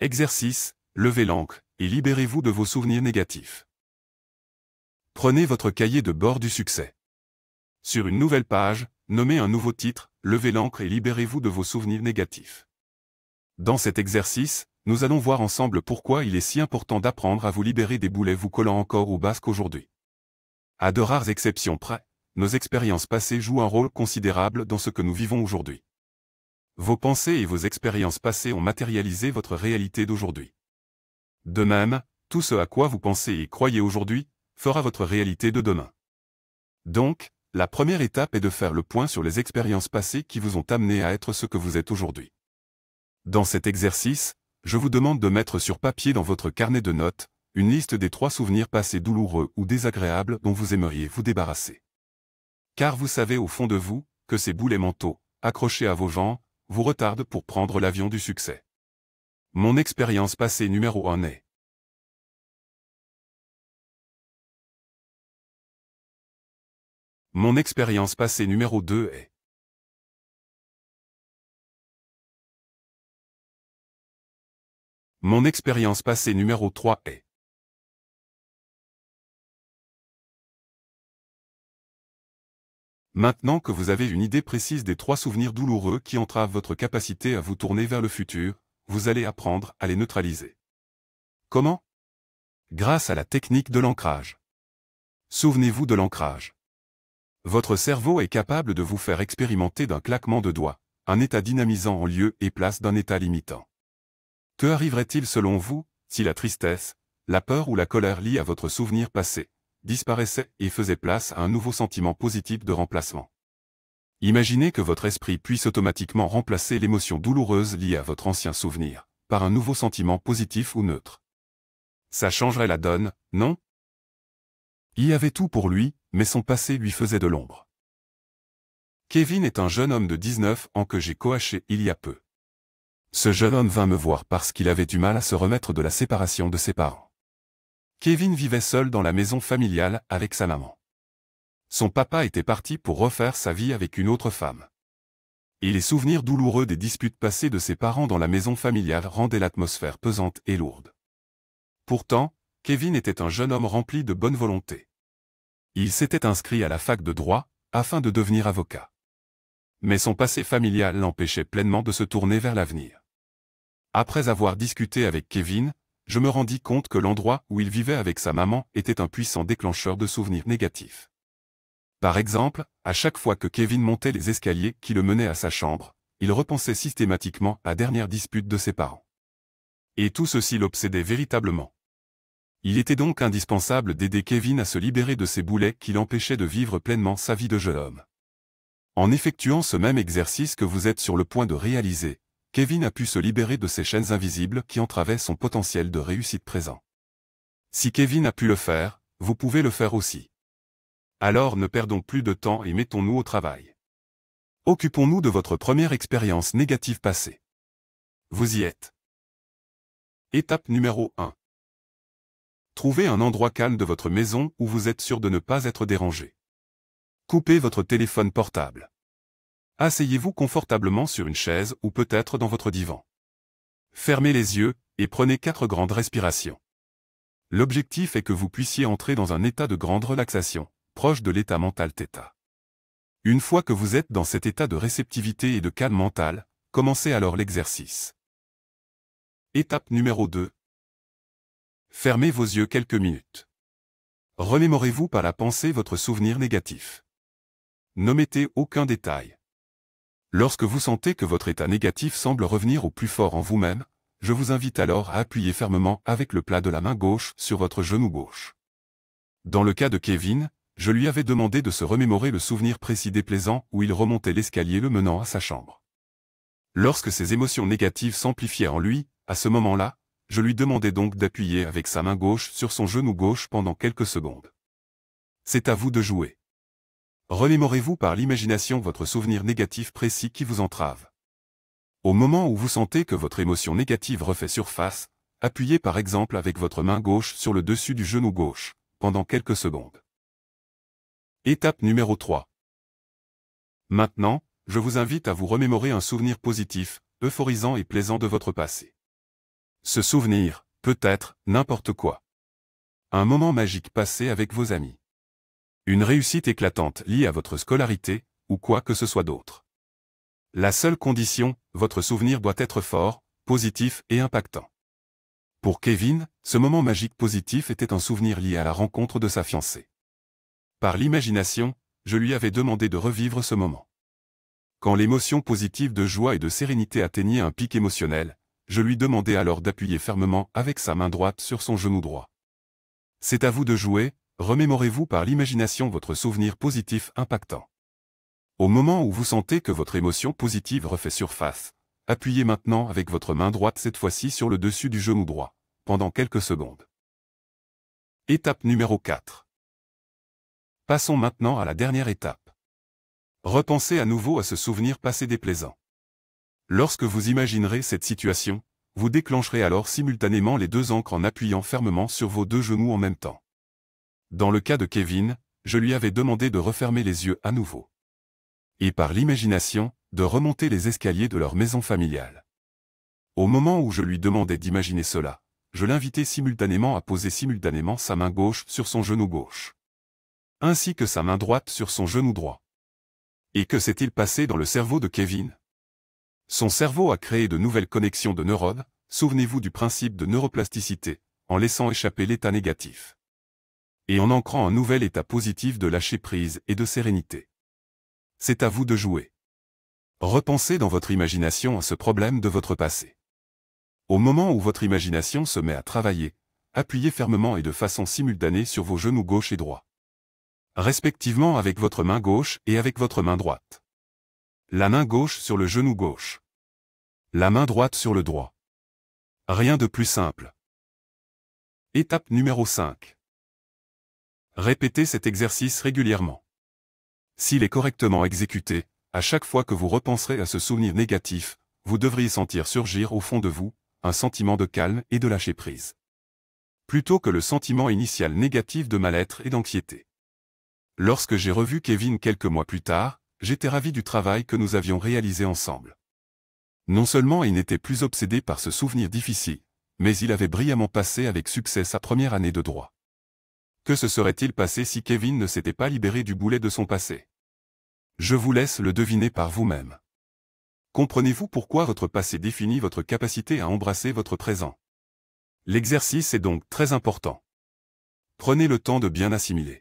Exercice, levez l'ancre et libérez-vous de vos souvenirs négatifs. Prenez votre cahier de bord du succès. Sur une nouvelle page, nommez un nouveau titre, levez l'ancre et libérez-vous de vos souvenirs négatifs. Dans cet exercice, nous allons voir ensemble pourquoi il est si important d'apprendre à vous libérer des boulets vous collant encore au basque aujourd'hui. À de rares exceptions près, nos expériences passées jouent un rôle considérable dans ce que nous vivons aujourd'hui. Vos pensées et vos expériences passées ont matérialisé votre réalité d'aujourd'hui. De même, tout ce à quoi vous pensez et croyez aujourd'hui, fera votre réalité de demain. Donc, la première étape est de faire le point sur les expériences passées qui vous ont amené à être ce que vous êtes aujourd'hui. Dans cet exercice, je vous demande de mettre sur papier dans votre carnet de notes, une liste des 3 souvenirs passés douloureux ou désagréables dont vous aimeriez vous débarrasser. Car vous savez au fond de vous, que ces boulets mentaux, accrochés à vos jambes, vous retardent pour prendre l'avion du succès. Mon expérience passée numéro 1 est. Mon expérience passée numéro 2 est. Mon expérience passée numéro 3 est. Maintenant que vous avez une idée précise des 3 souvenirs douloureux qui entravent votre capacité à vous tourner vers le futur, vous allez apprendre à les neutraliser. Comment? Grâce à la technique de l'ancrage. Souvenez-vous de l'ancrage. Votre cerveau est capable de vous faire expérimenter d'un claquement de doigts, un état dynamisant en lieu et place d'un état limitant. Que arriverait-il selon vous, si la tristesse, la peur ou la colère liée à votre souvenir passé, disparaissait et faisait place à un nouveau sentiment positif de remplacement? Imaginez que votre esprit puisse automatiquement remplacer l'émotion douloureuse liée à votre ancien souvenir, par un nouveau sentiment positif ou neutre. Ça changerait la donne, non? Il y avait tout pour lui, mais son passé lui faisait de l'ombre. Kevin est un jeune homme de 19 ans que j'ai coaché il y a peu. Ce jeune homme vint me voir parce qu'il avait du mal à se remettre de la séparation de ses parents. Kevin vivait seul dans la maison familiale avec sa maman. Son papa était parti pour refaire sa vie avec une autre femme. Et les souvenirs douloureux des disputes passées de ses parents dans la maison familiale rendaient l'atmosphère pesante et lourde. Pourtant, Kevin était un jeune homme rempli de bonne volonté. Il s'était inscrit à la fac de droit, afin de devenir avocat. Mais son passé familial l'empêchait pleinement de se tourner vers l'avenir. Après avoir discuté avec Kevin, je me rendis compte que l'endroit où il vivait avec sa maman était un puissant déclencheur de souvenirs négatifs. Par exemple, à chaque fois que Kevin montait les escaliers qui le menaient à sa chambre, il repensait systématiquement à la dernière dispute de ses parents. Et tout ceci l'obsédait véritablement. Il était donc indispensable d'aider Kevin à se libérer de ces boulets qui l'empêchaient de vivre pleinement sa vie de jeune homme. En effectuant ce même exercice que vous êtes sur le point de réaliser, Kevin a pu se libérer de ces chaînes invisibles qui entravaient son potentiel de réussite présent. Si Kevin a pu le faire, vous pouvez le faire aussi. Alors ne perdons plus de temps et mettons-nous au travail. Occupons-nous de votre première expérience négative passée. Vous y êtes. Étape numéro 1. Trouvez un endroit calme de votre maison où vous êtes sûr de ne pas être dérangé. Coupez votre téléphone portable. Asseyez-vous confortablement sur une chaise ou peut-être dans votre divan. Fermez les yeux et prenez 4 grandes respirations. L'objectif est que vous puissiez entrer dans un état de grande relaxation, proche de l'état mental θ. Une fois que vous êtes dans cet état de réceptivité et de calme mental, commencez alors l'exercice. Étape numéro 2. Fermez vos yeux quelques minutes. Remémorez-vous par la pensée votre souvenir négatif. N'omettez aucun détail. Lorsque vous sentez que votre état négatif semble revenir au plus fort en vous-même, je vous invite alors à appuyer fermement avec le plat de la main gauche sur votre genou gauche. Dans le cas de Kevin, je lui avais demandé de se remémorer le souvenir précis déplaisant où il remontait l'escalier le menant à sa chambre. Lorsque ces émotions négatives s'amplifiaient en lui, à ce moment-là, je lui demandais donc d'appuyer avec sa main gauche sur son genou gauche pendant quelques secondes. C'est à vous de jouer. Remémorez-vous par l'imagination votre souvenir négatif précis qui vous entrave. Au moment où vous sentez que votre émotion négative refait surface, appuyez par exemple avec votre main gauche sur le dessus du genou gauche, pendant quelques secondes. Étape numéro 3. Maintenant, je vous invite à vous remémorer un souvenir positif, euphorisant et plaisant de votre passé. Ce souvenir peut être n'importe quoi. Un moment magique passé avec vos amis. Une réussite éclatante liée à votre scolarité, ou quoi que ce soit d'autre. La seule condition, votre souvenir doit être fort, positif et impactant. Pour Kevin, ce moment magique positif était un souvenir lié à la rencontre de sa fiancée. Par l'imagination, je lui avais demandé de revivre ce moment. Quand l'émotion positive de joie et de sérénité atteignait un pic émotionnel, je lui demandai alors d'appuyer fermement avec sa main droite sur son genou droit. C'est à vous de jouer, remémorez-vous par l'imagination votre souvenir positif impactant. Au moment où vous sentez que votre émotion positive refait surface, appuyez maintenant avec votre main droite cette fois-ci sur le dessus du genou droit, pendant quelques secondes. Étape numéro 4. Passons maintenant à la dernière étape. Repensez à nouveau à ce souvenir passé déplaisant. Lorsque vous imaginerez cette situation, vous déclencherez alors simultanément les deux ancres en appuyant fermement sur vos deux genoux en même temps. Dans le cas de Kevin, je lui avais demandé de refermer les yeux à nouveau. Et par l'imagination, de remonter les escaliers de leur maison familiale. Au moment où je lui demandais d'imaginer cela, je l'invitais simultanément à poser simultanément sa main gauche sur son genou gauche, ainsi que sa main droite sur son genou droit. Et que s'est-il passé dans le cerveau de Kevin? Son cerveau a créé de nouvelles connexions de neurones, souvenez-vous du principe de neuroplasticité, en laissant échapper l'état négatif. Et en ancrant un nouvel état positif de lâcher-prise et de sérénité. C'est à vous de jouer. Repensez dans votre imagination à ce problème de votre passé. Au moment où votre imagination se met à travailler, appuyez fermement et de façon simultanée sur vos genoux gauche et droit. Respectivement avec votre main gauche et avec votre main droite. La main gauche sur le genou gauche. La main droite sur le droit. Rien de plus simple. Étape numéro 5. Répétez cet exercice régulièrement. S'il est correctement exécuté, à chaque fois que vous repenserez à ce souvenir négatif, vous devriez sentir surgir au fond de vous un sentiment de calme et de lâcher-prise. Plutôt que le sentiment initial négatif de mal-être et d'anxiété. Lorsque j'ai revu Kevin quelques mois plus tard, j'étais ravi du travail que nous avions réalisé ensemble. Non seulement il n'était plus obsédé par ce souvenir difficile, mais il avait brillamment passé avec succès sa première année de droit. Que se serait-il passé si Kevin ne s'était pas libéré du boulet de son passé? Je vous laisse le deviner par vous-même. Comprenez-vous pourquoi votre passé définit votre capacité à embrasser votre présent? L'exercice est donc très important. Prenez le temps de bien assimiler.